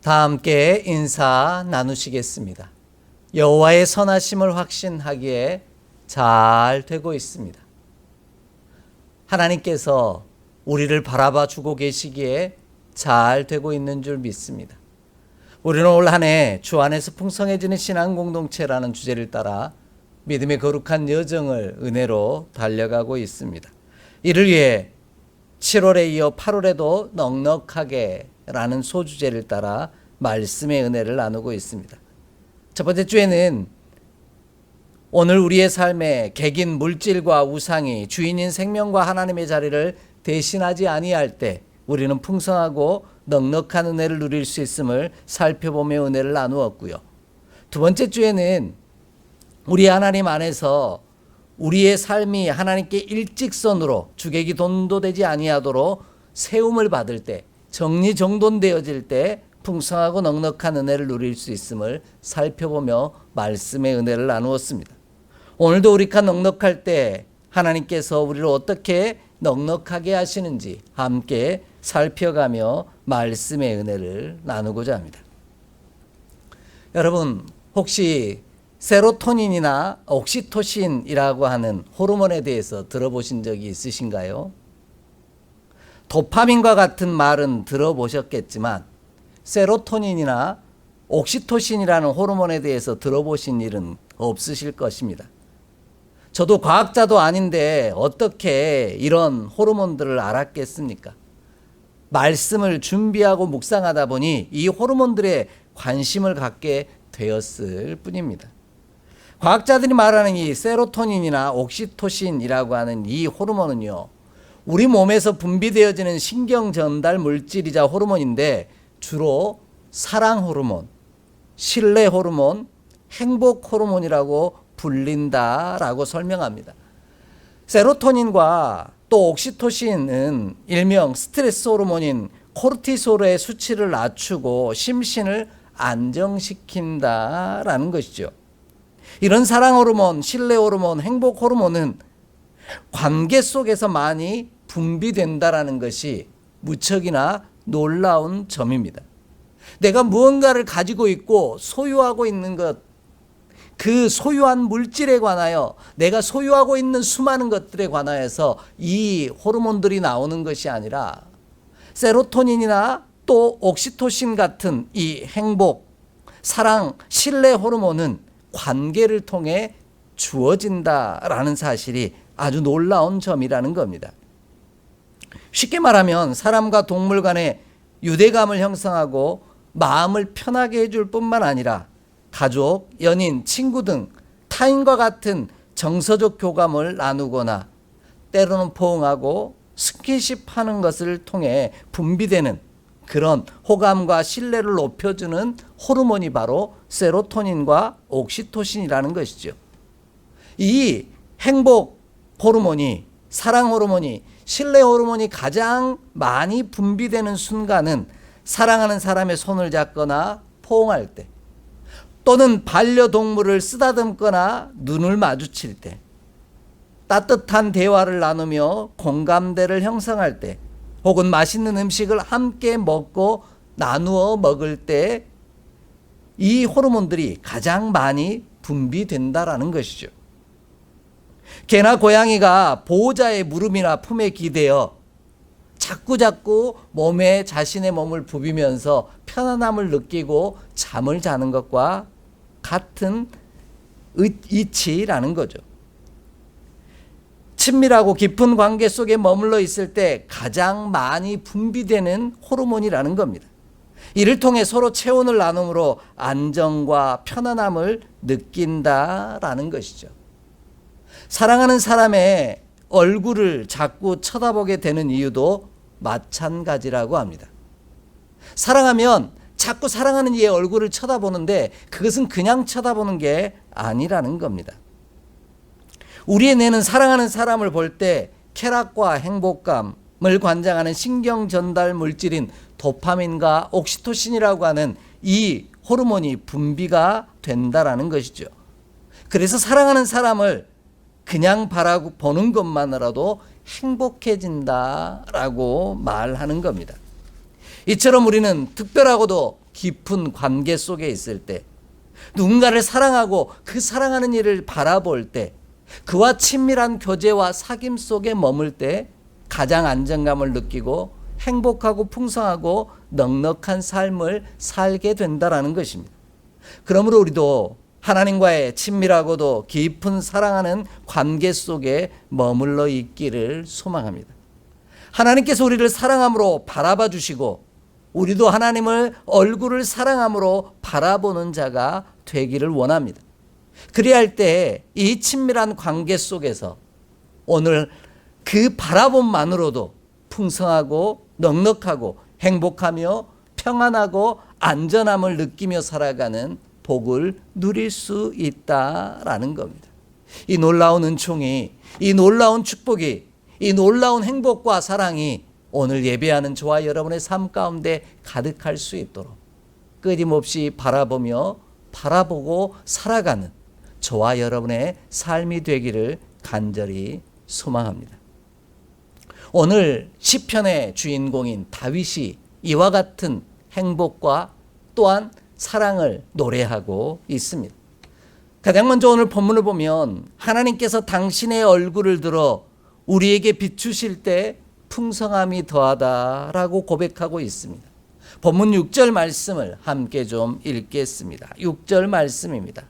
다 함께 인사 나누시겠습니다. 여호와의 선하심을 확신하기에 잘 되고 있습니다. 하나님께서 우리를 바라봐 주고 계시기에 잘 되고 있는 줄 믿습니다. 우리는 올 한 해 주 안에서 풍성해지는 신앙 공동체라는 주제를 따라 믿음의 거룩한 여정을 은혜로 달려가고 있습니다. 이를 위해 7월에 이어 8월에도 넉넉하게 라는 소주제를 따라 말씀의 은혜를 나누고 있습니다. 첫 번째 주에는 오늘 우리의 삶에 객인 물질과 우상이 주인인 생명과 하나님의 자리를 대신하지 아니할 때 우리는 풍성하고 넉넉한 은혜를 누릴 수 있음을 살펴보며 은혜를 나누었고요. 두 번째 주에는 우리 하나님 안에서 우리의 삶이 하나님께 일직선으로 주객이 돈도되지 아니하도록 세움을 받을 때, 정리정돈되어질 때 풍성하고 넉넉한 은혜를 누릴 수 있음을 살펴보며 말씀의 은혜를 나누었습니다. 오늘도 우리가 넉넉할 때 하나님께서 우리를 어떻게 넉넉하게 하시는지 함께 살펴가며 말씀의 은혜를 나누고자 합니다. 여러분, 혹시 세로토닌이나 옥시토신이라고 하는 호르몬에 대해서 들어보신 적이 있으신가요? 도파민과 같은 말은 들어보셨겠지만 세로토닌이나 옥시토신이라는 호르몬에 대해서 들어보신 일은 없으실 것입니다. 저도 과학자도 아닌데 어떻게 이런 호르몬들을 알았겠습니까? 말씀을 준비하고 묵상하다 보니 이 호르몬들에 관심을 갖게 되었을 뿐입니다. 과학자들이 말하는 이 세로토닌이나 옥시토신이라고 하는 이 호르몬은요, 우리 몸에서 분비되어지는 신경 전달 물질이자 호르몬인데 주로 사랑 호르몬, 신뢰 호르몬, 행복 호르몬이라고 불린다라고 설명합니다. 세로토닌과 또 옥시토신은 일명 스트레스 호르몬인 코르티솔의 수치를 낮추고 심신을 안정시킨다라는 것이죠. 이런 사랑 호르몬, 신뢰 호르몬, 행복 호르몬은 관계 속에서 많이 분비된다라는 것이 무척이나 놀라운 점입니다. 내가 무언가를 가지고 있고 소유하고 있는 것, 그 소유한 물질에 관하여 내가 소유하고 있는 수많은 것들에 관하여서 이 호르몬들이 나오는 것이 아니라 세로토닌이나 또 옥시토신 같은 이 행복, 사랑, 신뢰 호르몬은 관계를 통해 주어진다라는 사실이 아주 놀라운 점이라는 겁니다. 쉽게 말하면 사람과 동물 간의 유대감을 형성하고 마음을 편하게 해줄 뿐만 아니라 가족, 연인, 친구 등 타인과 같은 정서적 교감을 나누거나 때로는 포옹하고 스킨십하는 것을 통해 분비되는 그런 호감과 신뢰를 높여주는 호르몬이 바로 세로토닌과 옥시토신이라는 것이죠. 이 행복 호르몬이, 사랑 호르몬이, 신뢰 호르몬이 가장 많이 분비되는 순간은 사랑하는 사람의 손을 잡거나 포옹할 때, 또는 반려동물을 쓰다듬거나 눈을 마주칠 때, 따뜻한 대화를 나누며 공감대를 형성할 때, 혹은 맛있는 음식을 함께 먹고 나누어 먹을 때 이 호르몬들이 가장 많이 분비된다라는 것이죠. 개나 고양이가 보호자의 물음이나 품에 기대어 자꾸자꾸 몸에 자신의 몸을 부비면서 편안함을 느끼고 잠을 자는 것과 같은 이치라는 거죠. 친밀하고 깊은 관계 속에 머물러 있을 때 가장 많이 분비되는 호르몬이라는 겁니다. 이를 통해 서로 체온을 나눔으로 안정과 편안함을 느낀다라는 것이죠. 사랑하는 사람의 얼굴을 자꾸 쳐다보게 되는 이유도 마찬가지라고 합니다. 사랑하면 자꾸 사랑하는 이의 얼굴을 쳐다보는데 그것은 그냥 쳐다보는 게 아니라는 겁니다. 우리의 뇌는 사랑하는 사람을 볼 때 쾌락과 행복감을 관장하는 신경 전달 물질인 도파민과 옥시토신이라고 하는 이 호르몬이 분비가 된다라는 것이죠. 그래서 사랑하는 사람을 그냥 바라보는 것만으로도 행복해진다라고 말하는 겁니다. 이처럼 우리는 특별하고도 깊은 관계 속에 있을 때, 누군가를 사랑하고 그 사랑하는 이를 바라볼 때, 그와 친밀한 교제와 사귐 속에 머물 때 가장 안정감을 느끼고 행복하고 풍성하고 넉넉한 삶을 살게 된다라는 것입니다. 그러므로 우리도 하나님과의 친밀하고도 깊은 사랑하는 관계 속에 머물러 있기를 소망합니다. 하나님께서 우리를 사랑함으로 바라봐 주시고 우리도 하나님을 얼굴을 사랑함으로 바라보는 자가 되기를 원합니다. 그리할 때 이 친밀한 관계 속에서 오늘 그 바라봄만으로도 풍성하고 넉넉하고 행복하며 평안하고 안전함을 느끼며 살아가는 복을 누릴 수 있다라는 겁니다. 이 놀라운 은총이, 이 놀라운 축복이, 이 놀라운 행복과 사랑이 오늘 예배하는 저와 여러분의 삶 가운데 가득할 수 있도록 끊임없이 바라보고 살아가는 저와 여러분의 삶이 되기를 간절히 소망합니다. 오늘 시편의 주인공인 다윗이 이와 같은 행복과 또한 사랑을 노래하고 있습니다. 가장 먼저 오늘 본문을 보면 하나님께서 당신의 얼굴을 들어 우리에게 비추실 때 풍성함이 더하다라고 고백하고 있습니다. 본문 6절 말씀을 함께 좀 읽겠습니다. 6절 말씀입니다.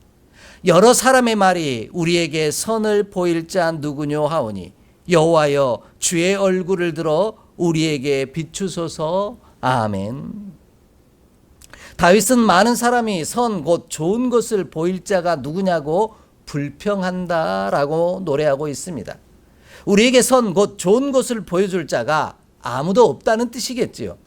여러 사람의 말이 우리에게 선을 보일 자 누구뇨 하오니 여호와여 주의 얼굴을 들어 우리에게 비추소서. 아멘. 다윗은 많은 사람이 선 곧 좋은 것을 보일 자가 누구냐고 불평한다라고 노래하고 있습니다. 우리에게 선 곧 좋은 것을 보여줄 자가 아무도 없다는 뜻이겠지요.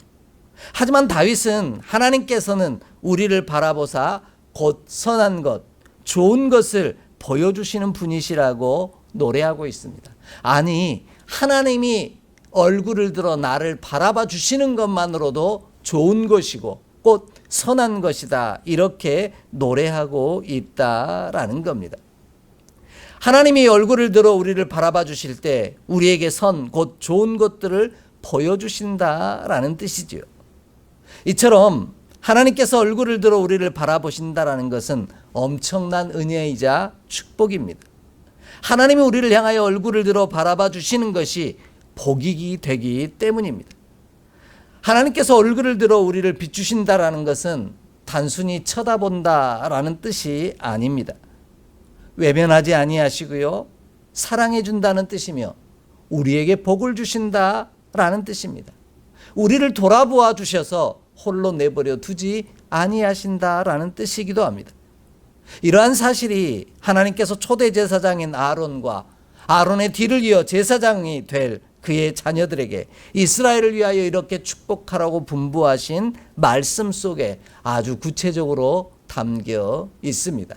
하지만 다윗은 하나님께서는 우리를 바라보사 곧 선한 것, 좋은 것을 보여주시는 분이시라고 노래하고 있습니다. 아니, 하나님이 얼굴을 들어 나를 바라봐 주시는 것만으로도 좋은 것이고 곧 선한 것이다, 이렇게 노래하고 있다라는 겁니다. 하나님이 얼굴을 들어 우리를 바라봐 주실 때 우리에게 선, 곧 좋은 것들을 보여주신다라는 뜻이지요. 이처럼 하나님께서 얼굴을 들어 우리를 바라보신다라는 것은 엄청난 은혜이자 축복입니다. 하나님이 우리를 향하여 얼굴을 들어 바라봐 주시는 것이 복이 되기 때문입니다. 하나님께서 얼굴을 들어 우리를 비추신다라는 것은 단순히 쳐다본다라는 뜻이 아닙니다. 외면하지 아니하시고요, 사랑해 준다는 뜻이며 우리에게 복을 주신다라는 뜻입니다. 우리를 돌아보아 주셔서 홀로 내버려 두지 아니하신다라는 뜻이기도 합니다. 이러한 사실이 하나님께서 초대 제사장인 아론과 아론의 뒤를 이어 제사장이 될 그의 자녀들에게 이스라엘을 위하여 이렇게 축복하라고 분부하신 말씀 속에 아주 구체적으로 담겨 있습니다.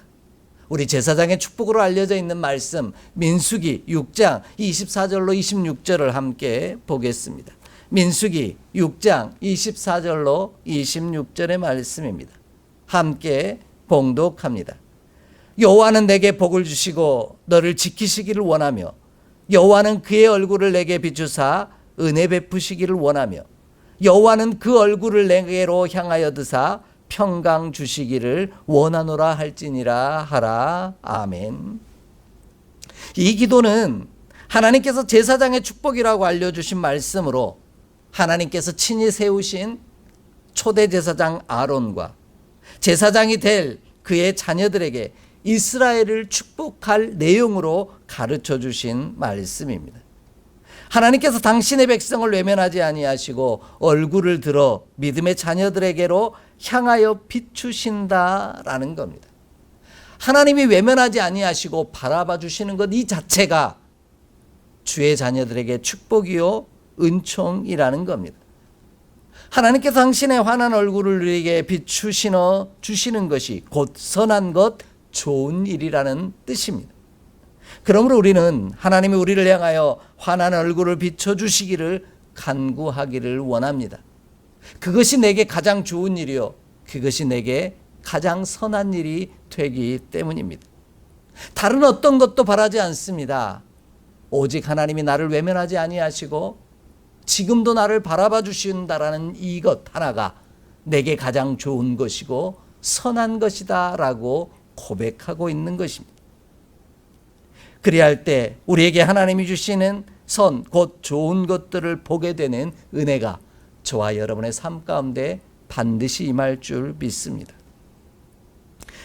우리 제사장의 축복으로 알려져 있는 말씀, 민수기 6장 24절로 26절을 함께 보겠습니다. 민수기 6장 24절로 26절의 말씀입니다. 함께 봉독합니다. 여호와는 내게 복을 주시고 너를 지키시기를 원하며 여호와는 그의 얼굴을 내게 비추사 은혜 베푸시기를 원하며 여호와는 그 얼굴을 내게로 향하여 드사 평강 주시기를 원하노라 할지니라 하라. 아멘. 이 기도는 하나님께서 제사장의 축복이라고 알려주신 말씀으로 하나님께서 친히 세우신 초대 제사장 아론과 제사장이 될 그의 자녀들에게 이스라엘을 축복할 내용으로 가르쳐 주신 말씀입니다. 하나님께서 당신의 백성을 외면하지 아니하시고 얼굴을 들어 믿음의 자녀들에게로 향하여 비추신다라는 겁니다. 하나님이 외면하지 아니하시고 바라봐 주시는 것 이 자체가 주의 자녀들에게 축복이요 은총이라는 겁니다. 하나님께서 당신의 환한 얼굴을 우리에게 비추시어 주시는 것이 곧 선한 것, 좋은 일이라는 뜻입니다. 그러므로 우리는 하나님이 우리를 향하여 환한 얼굴을 비춰주시기를 간구하기를 원합니다. 그것이 내게 가장 좋은 일이요, 그것이 내게 가장 선한 일이 되기 때문입니다. 다른 어떤 것도 바라지 않습니다. 오직 하나님이 나를 외면하지 아니하시고 지금도 나를 바라봐 주신다라는 이것 하나가 내게 가장 좋은 것이고 선한 것이다 라고 고백하고 있는 것입니다. 그리할 때 우리에게 하나님이 주시는 선, 곧 좋은 것들을 보게 되는 은혜가 저와 여러분의 삶 가운데 반드시 임할 줄 믿습니다.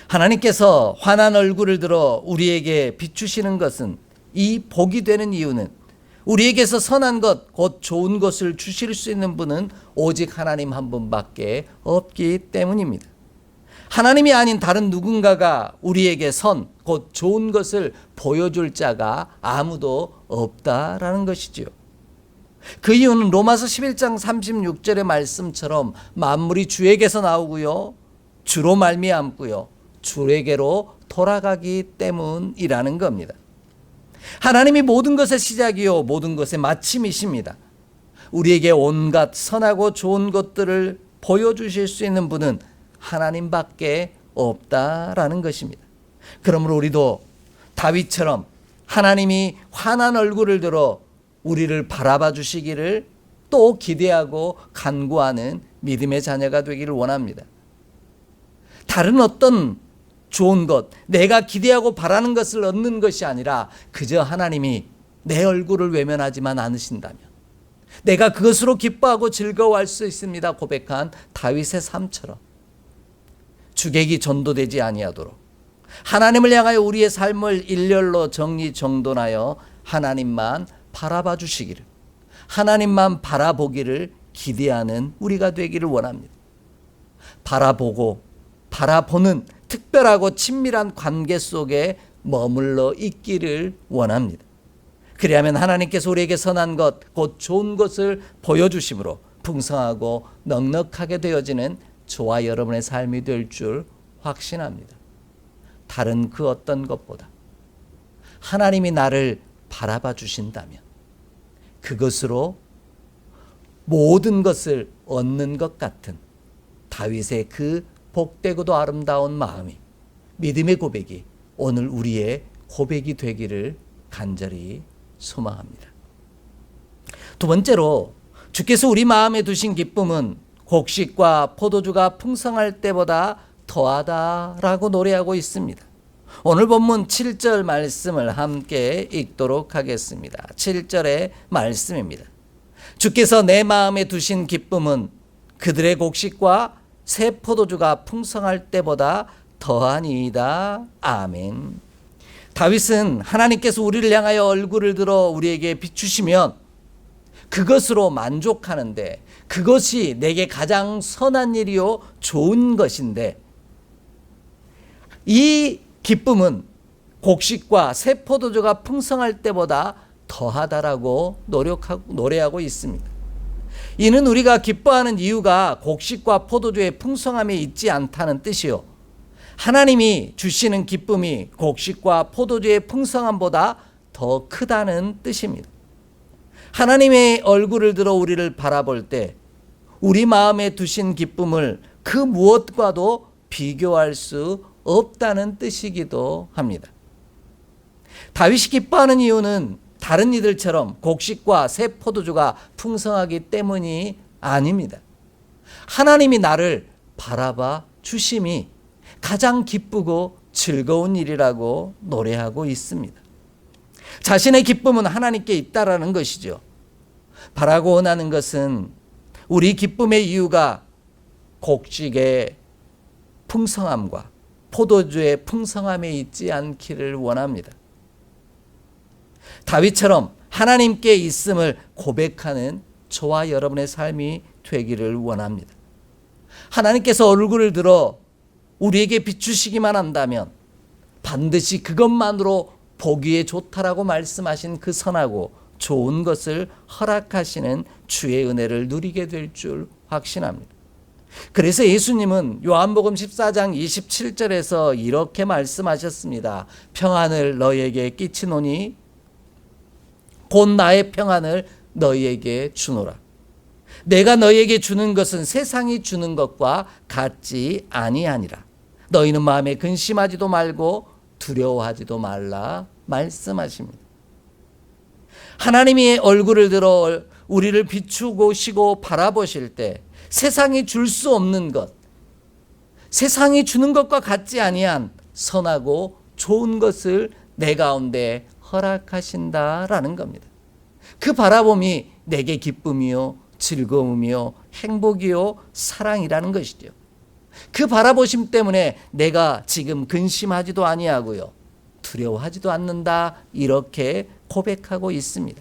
하나님께서 환한 얼굴을 들어 우리에게 비추시는 것은, 이 복이 되는 이유는 우리에게서 선한 것, 곧 좋은 것을 주실 수 있는 분은 오직 하나님 한 분밖에 없기 때문입니다. 하나님이 아닌 다른 누군가가 우리에게 선, 곧 좋은 것을 보여줄 자가 아무도 없다라는 것이지요. 그 이유는 로마서 11장 36절의 말씀처럼 만물이 주에게서 나오고요, 주로 말미암고요, 주에게로 돌아가기 때문이라는 겁니다. 하나님이 모든 것의 시작이요 모든 것의 마침이십니다. 우리에게 온갖 선하고 좋은 것들을 보여주실 수 있는 분은 하나님밖에 없다라는 것입니다. 그러므로 우리도 다윗처럼 하나님이 환한 얼굴을 들어 우리를 바라봐 주시기를 또 기대하고 간구하는 믿음의 자녀가 되기를 원합니다. 다른 어떤 좋은 것, 내가 기대하고 바라는 것을 얻는 것이 아니라 그저 하나님이 내 얼굴을 외면하지만 않으신다면 내가 그것으로 기뻐하고 즐거워할 수 있습니다 고백한 다윗의 삶처럼 주객이 전도되지 아니하도록 하나님을 향하여 우리의 삶을 일렬로 정리정돈하여 하나님만 바라봐 주시기를, 하나님만 바라보기를 기대하는 우리가 되기를 원합니다. 바라보고 바라보는 특별하고 친밀한 관계 속에 머물러 있기를 원합니다. 그리하면 하나님께서 우리에게 선한 것, 곧 좋은 것을 보여주심으로 풍성하고 넉넉하게 되어지는 저와 여러분의 삶이 될 줄 확신합니다. 다른 그 어떤 것보다 하나님이 나를 바라봐 주신다면 그것으로 모든 것을 얻는 것 같은 다윗의 그 복되고도 아름다운 마음이, 믿음의 고백이 오늘 우리의 고백이 되기를 간절히 소망합니다. 두 번째로, 주께서 우리 마음에 두신 기쁨은 곡식과 포도주가 풍성할 때보다 더하다라고 노래하고 있습니다. 오늘 본문 7절 말씀을 함께 읽도록 하겠습니다. 7절의 말씀입니다. 주께서 내 마음에 두신 기쁨은 그들의 곡식과 새 포도주가 풍성할 때보다 더하니이다. 아멘. 다윗은 하나님께서 우리를 향하여 얼굴을 들어 우리에게 비추시면 그것으로 만족하는데, 그것이 내게 가장 선한 일이요 좋은 것인데, 이 기쁨은 곡식과 새 포도주가 풍성할 때보다 더하다라고 노래하고 있습니다. 이는 우리가 기뻐하는 이유가 곡식과 포도주의 풍성함에 있지 않다는 뜻이요, 하나님이 주시는 기쁨이 곡식과 포도주의 풍성함보다 더 크다는 뜻입니다. 하나님의 얼굴을 들어 우리를 바라볼 때 우리 마음에 두신 기쁨을 그 무엇과도 비교할 수 없다는 뜻이기도 합니다. 다윗이 기뻐하는 이유는 다른 이들처럼 곡식과 새 포도주가 풍성하기 때문이 아닙니다. 하나님이 나를 바라봐 주심이 가장 기쁘고 즐거운 일이라고 노래하고 있습니다. 자신의 기쁨은 하나님께 있다라는 것이죠. 바라고 원하는 것은 우리 기쁨의 이유가 곡식의 풍성함과 포도주의 풍성함에 있지 않기를 원합니다. 다윗처럼 하나님께 있음을 고백하는 저와 여러분의 삶이 되기를 원합니다. 하나님께서 얼굴을 들어 우리에게 비추시기만 한다면 반드시 그것만으로 보기에 좋다라고 말씀하신 그 선하고 좋은 것을 허락하시는 주의 은혜를 누리게 될 줄 확신합니다. 그래서 예수님은 요한복음 14장 27절에서 이렇게 말씀하셨습니다. 평안을 너희에게 끼치노니 곧 나의 평안을 너희에게 주노라. 내가 너희에게 주는 것은 세상이 주는 것과 같지 아니하니라. 너희는 마음에 근심하지도 말고 두려워하지도 말라 말씀하십니다. 하나님의 얼굴을 들어 우리를 비추시고 바라보실 때 세상이 줄 수 없는 것, 세상이 주는 것과 같지 아니한 선하고 좋은 것을 내 가운데 허락하신다라는 겁니다. 그 바라봄이 내게 기쁨이요, 즐거움이요, 행복이요, 사랑이라는 것이죠. 그 바라보심 때문에 내가 지금 근심하지도 아니하고요, 두려워하지도 않는다, 이렇게 고백하고 있습니다.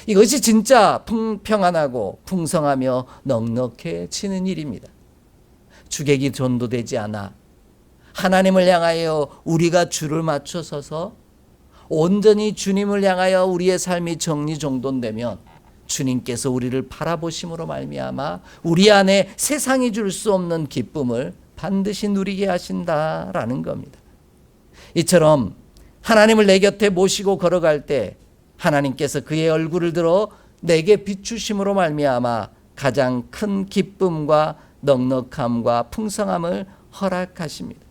이것이 진짜 평안하고 풍성하며 넉넉해지는 일입니다. 주객이 전도되지 않아 하나님을 향하여 우리가 줄을 맞춰 서서 온전히 주님을 향하여 우리의 삶이 정리정돈되면 주님께서 우리를 바라보심으로 말미암아 우리 안에 세상이 줄 수 없는 기쁨을 반드시 누리게 하신다라는 겁니다. 이처럼 하나님을 내 곁에 모시고 걸어갈 때 하나님께서 그의 얼굴을 들어 내게 비추심으로 말미암아 가장 큰 기쁨과 넉넉함과 풍성함을 허락하십니다.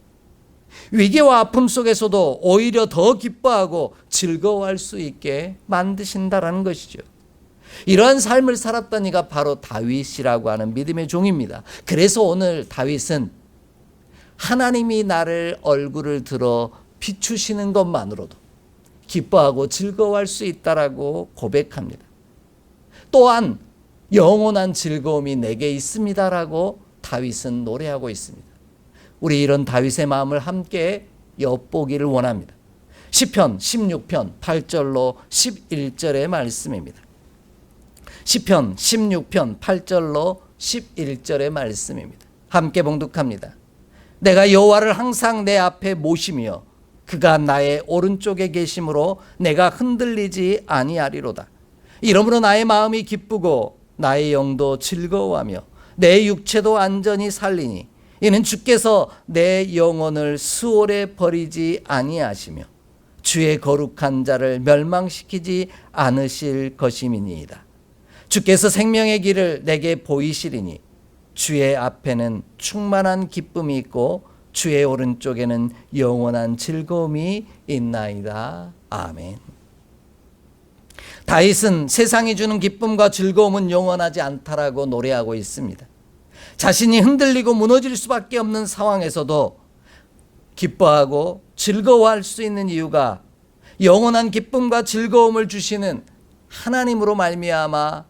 위기와 아픔 속에서도 오히려 더 기뻐하고 즐거워할 수 있게 만드신다라는 것이죠. 이러한 삶을 살았던 이가 바로 다윗이라고 하는 믿음의 종입니다. 그래서 오늘 다윗은 하나님이 나를 얼굴을 들어 비추시는 것만으로도 기뻐하고 즐거워할 수 있다라고 고백합니다. 또한 영원한 즐거움이 내게 있습니다라고 다윗은 노래하고 있습니다. 우리 이런 다윗의 마음을 함께 엿보기를 원합니다. 시편 16편 8절로 11절의 말씀입니다. 시편 16편 8절로 11절의 말씀입니다. 함께 봉독합니다. 내가 여호와를 항상 내 앞에 모시며 그가 나의 오른쪽에 계심으로 내가 흔들리지 아니하리로다. 이러므로 나의 마음이 기쁘고 나의 영도 즐거워하며 내 육체도 안전히 살리니 이는 주께서 내 영혼을 수월에 버리지 아니하시며 주의 거룩한 자를 멸망시키지 않으실 것임이니이다. 주께서 생명의 길을 내게 보이시리니 주의 앞에는 충만한 기쁨이 있고 주의 오른쪽에는 영원한 즐거움이 있나이다. 아멘. 다윗은 세상이 주는 기쁨과 즐거움은 영원하지 않다라고 노래하고 있습니다. 자신이 흔들리고 무너질 수밖에 없는 상황에서도 기뻐하고 즐거워할 수 있는 이유가 영원한 기쁨과 즐거움을 주시는 하나님으로 말미암아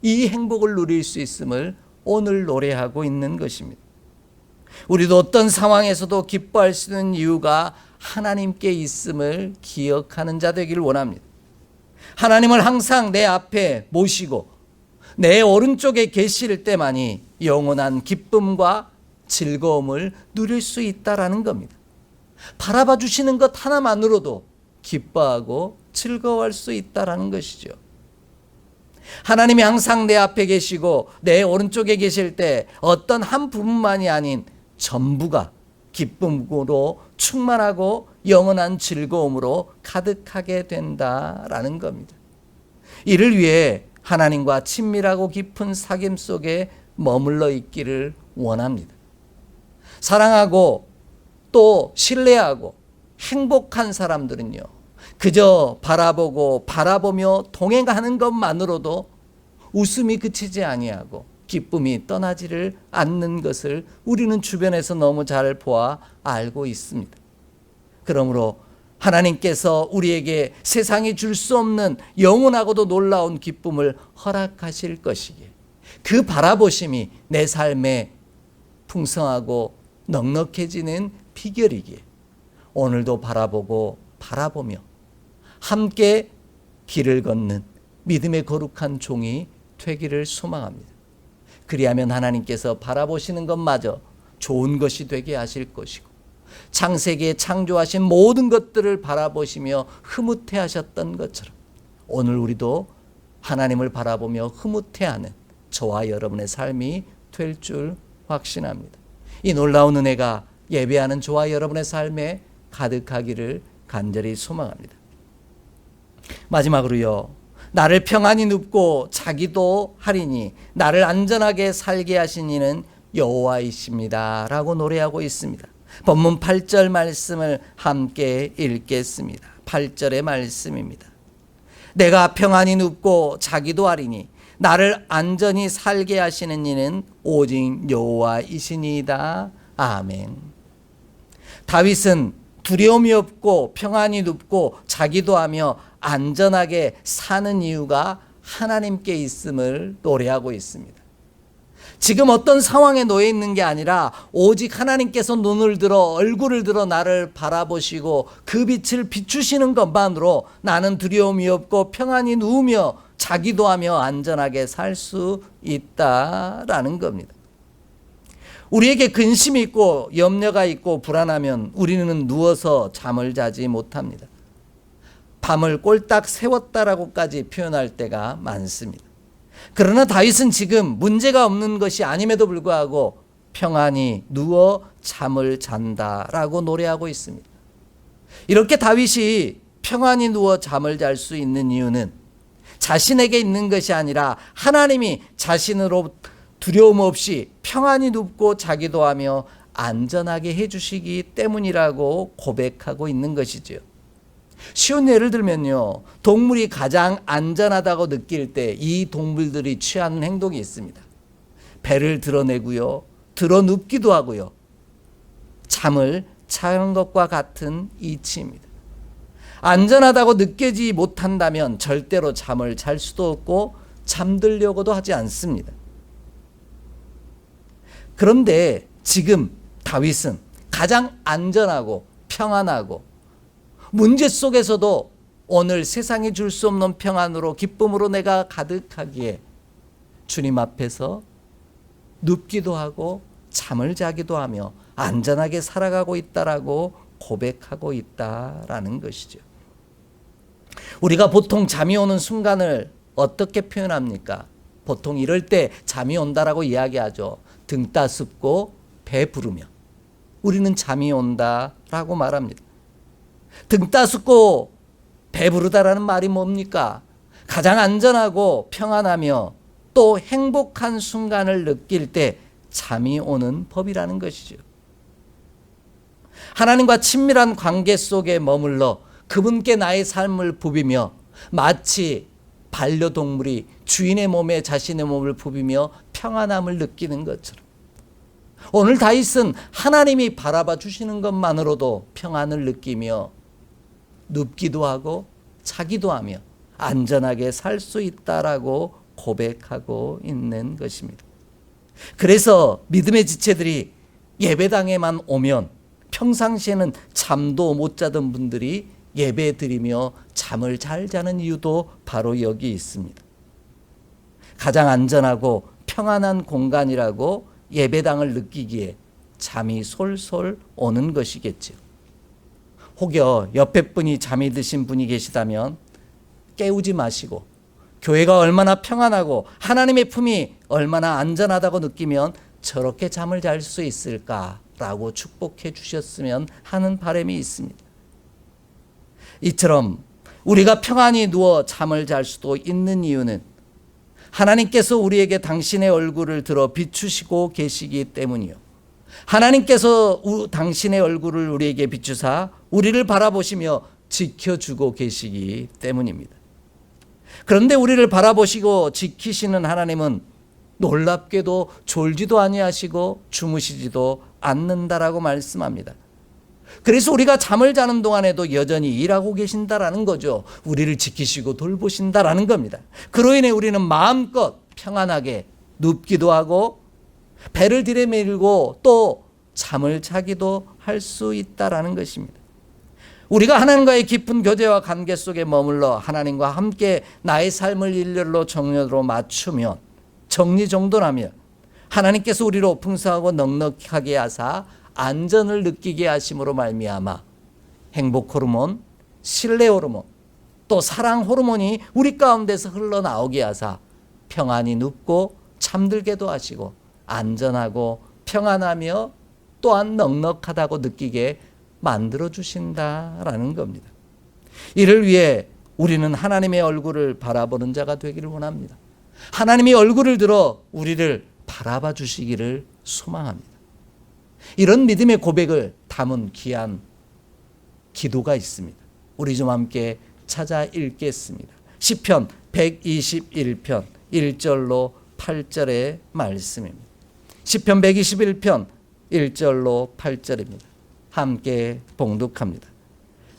이 행복을 누릴 수 있음을 오늘 노래하고 있는 것입니다. 우리도 어떤 상황에서도 기뻐할 수 있는 이유가 하나님께 있음을 기억하는 자 되기를 원합니다. 하나님을 항상 내 앞에 모시고 내 오른쪽에 계실 때만이 영원한 기쁨과 즐거움을 누릴 수 있다라는 겁니다. 바라봐 주시는 것 하나만으로도 기뻐하고 즐거워할 수 있다라는 것이죠. 하나님이 항상 내 앞에 계시고 내 오른쪽에 계실 때 어떤 한 부분만이 아닌 전부가 기쁨으로 충만하고 영원한 즐거움으로 가득하게 된다라는 겁니다. 이를 위해 하나님과 친밀하고 깊은 사귐 속에 머물러 있기를 원합니다. 사랑하고 또 신뢰하고 행복한 사람들은요, 그저 바라보고 바라보며 동행하는 것만으로도 웃음이 그치지 아니하고 기쁨이 떠나지를 않는 것을 우리는 주변에서 너무 잘 보아 알고 있습니다. 그러므로 하나님께서 우리에게 세상이 줄 수 없는 영원하고도 놀라운 기쁨을 허락하실 것이기에 그 바라보심이 내 삶에 풍성하고 넉넉해지는 비결이기에 오늘도 바라보고 바라보며 함께 길을 걷는 믿음의 거룩한 종이 되기를 소망합니다. 그리하면 하나님께서 바라보시는 것마저 좋은 것이 되게 하실 것이고 창세기에 창조하신 모든 것들을 바라보시며 흐뭇해하셨던 것처럼 오늘 우리도 하나님을 바라보며 흐뭇해하는 저와 여러분의 삶이 될 줄 확신합니다. 이 놀라운 은혜가 예배하는 저와 여러분의 삶에 가득하기를 간절히 소망합니다. 마지막으로요, 나를 평안히 눕고 자기도 하리니 나를 안전하게 살게 하신 이는 여호와이십니다 라고 노래하고 있습니다. 본문 8절 말씀을 함께 읽겠습니다. 8절의 말씀입니다. 내가 평안히 눕고 자기도 하리니 나를 안전히 살게 하시는 이는 오직 여호와이시니이다. 아멘. 다윗은 두려움이 없고 평안이 눕고 자기도 하며 안전하게 사는 이유가 하나님께 있음을 노래하고 있습니다. 지금 어떤 상황에 놓여 있는 게 아니라 오직 하나님께서 눈을 들어 얼굴을 들어 나를 바라보시고 그 빛을 비추시는 것만으로 나는 두려움이 없고 평안이 누우며 자기도 하며 안전하게 살 수 있다라는 겁니다. 우리에게 근심이 있고 염려가 있고 불안하면 우리는 누워서 잠을 자지 못합니다. 밤을 꼴딱 새웠다라고까지 표현할 때가 많습니다. 그러나 다윗은 지금 문제가 없는 것이 아님에도 불구하고 평안히 누워 잠을 잔다라고 노래하고 있습니다. 이렇게 다윗이 평안히 누워 잠을 잘 수 있는 이유는 자신에게 있는 것이 아니라 하나님이 자신으로 두려움 없이 평안히 눕고 자기도 하며 안전하게 해주시기 때문이라고 고백하고 있는 것이지요. 쉬운 예를 들면요, 동물이 가장 안전하다고 느낄 때 이 동물들이 취하는 행동이 있습니다. 배를 드러내고요, 들어 눕기도 하고요, 잠을 자는 것과 같은 이치입니다. 안전하다고 느끼지 못한다면 절대로 잠을 잘 수도 없고 잠들려고도 하지 않습니다. 그런데 지금 다윗은 가장 안전하고 평안하고 문제 속에서도 오늘 세상이 줄 수 없는 평안으로 기쁨으로 내가 가득하기에 주님 앞에서 눕기도 하고 잠을 자기도 하며 안전하게 살아가고 있다라고 고백하고 있다라는 것이죠. 우리가 보통 잠이 오는 순간을 어떻게 표현합니까? 보통 이럴 때 잠이 온다라고 이야기하죠. 등 따숩고 배 부르며 우리는 잠이 온다라고 말합니다. 등 따숩고 배부르다라는 말이 뭡니까? 가장 안전하고 평안하며 또 행복한 순간을 느낄 때 잠이 오는 법이라는 것이죠. 하나님과 친밀한 관계 속에 머물러 그분께 나의 삶을 부비며 마치 반려동물이 주인의 몸에 자신의 몸을 부비며 평안함을 느끼는 것처럼 오늘 다윗은 하나님이 바라봐 주시는 것만으로도 평안을 느끼며 눕기도 하고 자기도 하며 안전하게 살 수 있다라고 고백하고 있는 것입니다. 그래서 믿음의 지체들이 예배당에만 오면 평상시에는 잠도 못 자던 분들이 예배 드리며 잠을 잘 자는 이유도 바로 여기 있습니다. 가장 안전하고 평안한 공간이라고 예배당을 느끼기에 잠이 솔솔 오는 것이겠죠. 혹여 옆에 분이 잠이 드신 분이 계시다면 깨우지 마시고 교회가 얼마나 평안하고 하나님의 품이 얼마나 안전하다고 느끼면 저렇게 잠을 잘 수 있을까라고 축복해 주셨으면 하는 바람이 있습니다. 이처럼 우리가 평안히 누워 잠을 잘 수도 있는 이유는 하나님께서 우리에게 당신의 얼굴을 들어 비추시고 계시기 때문이요. 하나님께서 당신의 얼굴을 우리에게 비추사 우리를 바라보시며 지켜주고 계시기 때문입니다. 그런데 우리를 바라보시고 지키시는 하나님은 놀랍게도 졸지도 아니하시고 주무시지도 않는다라고 말씀합니다. 그래서 우리가 잠을 자는 동안에도 여전히 일하고 계신다라는 거죠. 우리를 지키시고 돌보신다라는 겁니다. 그로 인해 우리는 마음껏 평안하게 눕기도 하고 배를 들이밀고 또 잠을 자기도 할 수 있다라는 것입니다. 우리가 하나님과의 깊은 교제와 관계 속에 머물러 하나님과 함께 나의 삶을 일렬로 정렬로 맞추면 정리정돈하면 하나님께서 우리로 풍성하고 넉넉하게 하사 안전을 느끼게 하심으로 말미암아 행복 호르몬, 신뢰 호르몬, 또 사랑 호르몬이 우리 가운데서 흘러나오게 하사 평안히 눕고 잠들게도 하시고 안전하고 평안하며 또한 넉넉하다고 느끼게 만들어주신다라는 겁니다. 이를 위해 우리는 하나님의 얼굴을 바라보는 자가 되기를 원합니다. 하나님의 얼굴을 들어 우리를 바라봐 주시기를 소망합니다. 이런 믿음의 고백을 담은 귀한 기도가 있습니다. 우리 좀 함께 찾아 읽겠습니다. 시편 121편 1절로 8절의 말씀입니다. 시편 121편 1절로 8절입니다. 함께 봉독합니다.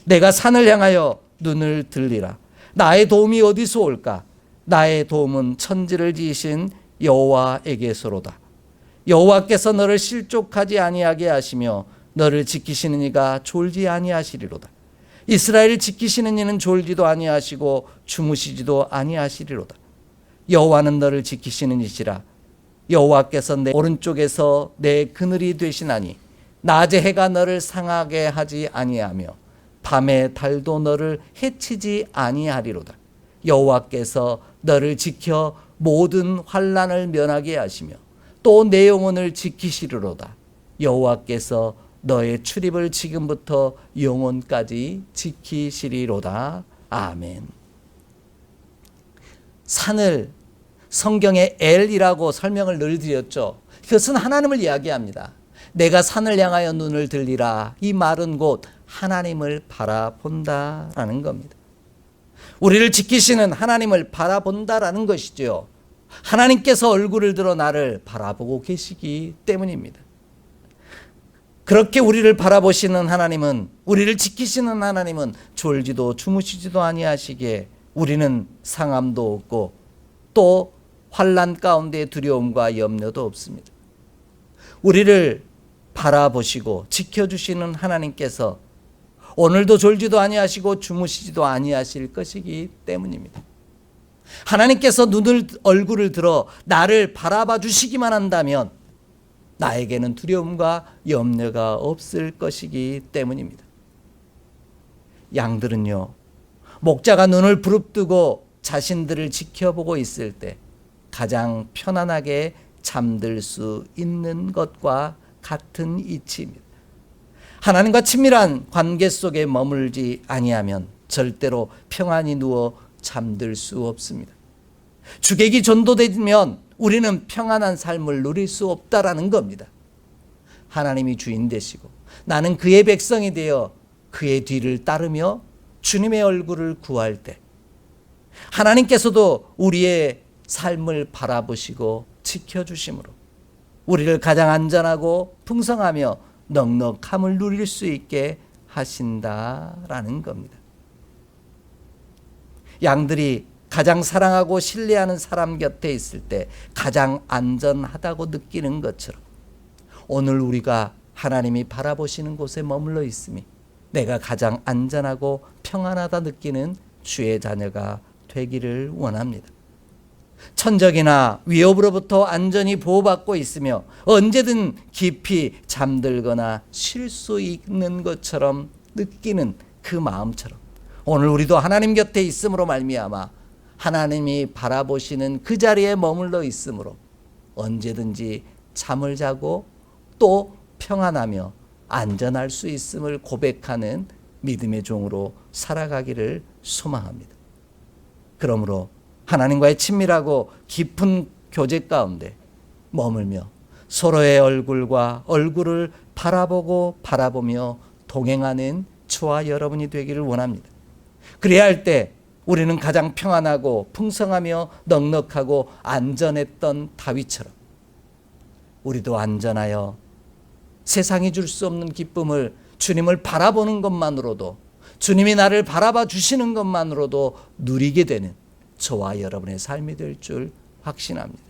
내가 산을 향하여 눈을 들리라. 나의 도움이 어디서 올까? 나의 도움은 천지를 지으신 여호와에게서로다. 여호와께서 너를 실족하지 아니하게 하시며 너를 지키시는 이가 졸지 아니하시리로다. 이스라엘을 지키시는 이는 졸지도 아니하시고 주무시지도 아니하시리로다. 여호와는 너를 지키시는 이시라. 여호와께서 내 오른쪽에서 내 그늘이 되시나니 낮에 해가 너를 상하게 하지 아니하며 밤에 달도 너를 해치지 아니하리로다. 여호와께서 너를 지켜 모든 환난을 면하게 하시며 또 내 영혼을 지키시리로다. 여호와께서 너의 출입을 지금부터 영원까지 지키시리로다. 아멘. 산을 성경에 엘이라고 설명을 늘 드렸죠. 그것은 하나님을 이야기합니다. 내가 산을 향하여 눈을 들리라. 이 말은 곧 하나님을 바라본다라는 겁니다. 우리를 지키시는 하나님을 바라본다라는 것이죠. 하나님께서 얼굴을 들어 나를 바라보고 계시기 때문입니다. 그렇게 우리를 바라보시는 하나님은, 우리를 지키시는 하나님은 졸지도 주무시지도 아니하시기에 우리는 상함도 없고 또 환난 가운데 두려움과 염려도 없습니다. 우리를 바라보시고 지켜주시는 하나님께서 오늘도 졸지도 아니하시고 주무시지도 아니하실 것이기 때문입니다. 하나님께서 얼굴을 들어 나를 바라봐 주시기만 한다면 나에게는 두려움과 염려가 없을 것이기 때문입니다. 양들은요, 목자가 눈을 부릅뜨고 자신들을 지켜보고 있을 때 가장 편안하게 잠들 수 있는 것과 같은 이치입니다. 하나님과 친밀한 관계 속에 머물지 아니하면 절대로 평안히 누워 잠들 수 없습니다. 주객이 전도되면 우리는 평안한 삶을 누릴 수 없다라는 겁니다. 하나님이 주인 되시고 나는 그의 백성이 되어 그의 뒤를 따르며 주님의 얼굴을 구할 때 하나님께서도 우리의 삶을 바라보시고 지켜주심으로 우리를 가장 안전하고 풍성하며 넉넉함을 누릴 수 있게 하신다라는 겁니다. 양들이 가장 사랑하고 신뢰하는 사람 곁에 있을 때 가장 안전하다고 느끼는 것처럼 오늘 우리가 하나님이 바라보시는 곳에 머물러 있음이 내가 가장 안전하고 평안하다 느끼는 주의 자녀가 되기를 원합니다. 천적이나 위협으로부터 안전히 보호받고 있으며 언제든 깊이 잠들거나 쉴 수 있는 것처럼 느끼는 그 마음처럼 오늘 우리도 하나님 곁에 있음으로 말미암아 하나님이 바라보시는 그 자리에 머물러 있으므로 언제든지 잠을 자고 또 평안하며 안전할 수 있음을 고백하는 믿음의 종으로 살아가기를 소망합니다. 그러므로 하나님과의 친밀하고 깊은 교제 가운데 머물며 서로의 얼굴과 얼굴을 바라보며 동행하는 저와 여러분이 되기를 원합니다. 그래야 할 때 우리는 가장 평안하고 풍성하며 넉넉하고 안전했던 다윗처럼 우리도 안전하여 세상이 줄 수 없는 기쁨을 주님을 바라보는 것만으로도 주님이 나를 바라봐 주시는 것만으로도 누리게 되는 저와 여러분의 삶이 될 줄 확신합니다.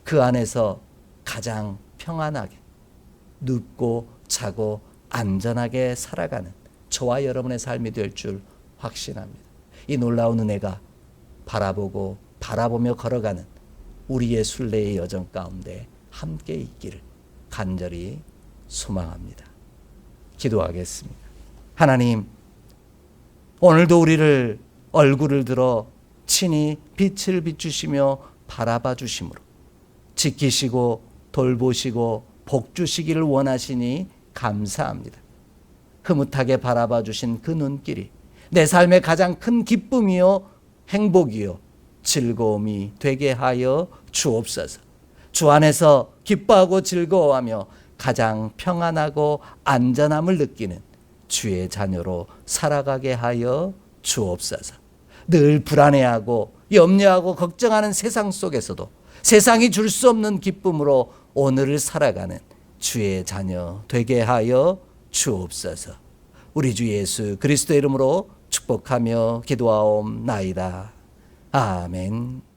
그 안에서 가장 평안하게 눕고 자고 안전하게 살아가는 저와 여러분의 삶이 될 줄 확신합니다. 이 놀라운 은혜가 바라보며 걸어가는 우리의 순례의 여정 가운데 함께 있기를 간절히 소망합니다. 기도하겠습니다. 하나님, 오늘도 우리를 얼굴을 들어 친히 빛을 비추시며 바라봐 주심으로 지키시고 돌보시고 복 주시기를 원하시니 감사합니다. 흐뭇하게 바라봐 주신 그 눈길이 내 삶의 가장 큰 기쁨이요 행복이요 즐거움이 되게 하여 주옵소서. 주 안에서 기뻐하고 즐거워하며 가장 평안하고 안전함을 느끼는 주의 자녀로 살아가게 하여 주옵소서. 늘 불안해하고 염려하고 걱정하는 세상 속에서도 세상이 줄 수 없는 기쁨으로 오늘을 살아가는 주의 자녀 되게 하여 주옵소서. 우리 주 예수 그리스도의 이름으로 축복하며 기도하옵나이다. 아멘.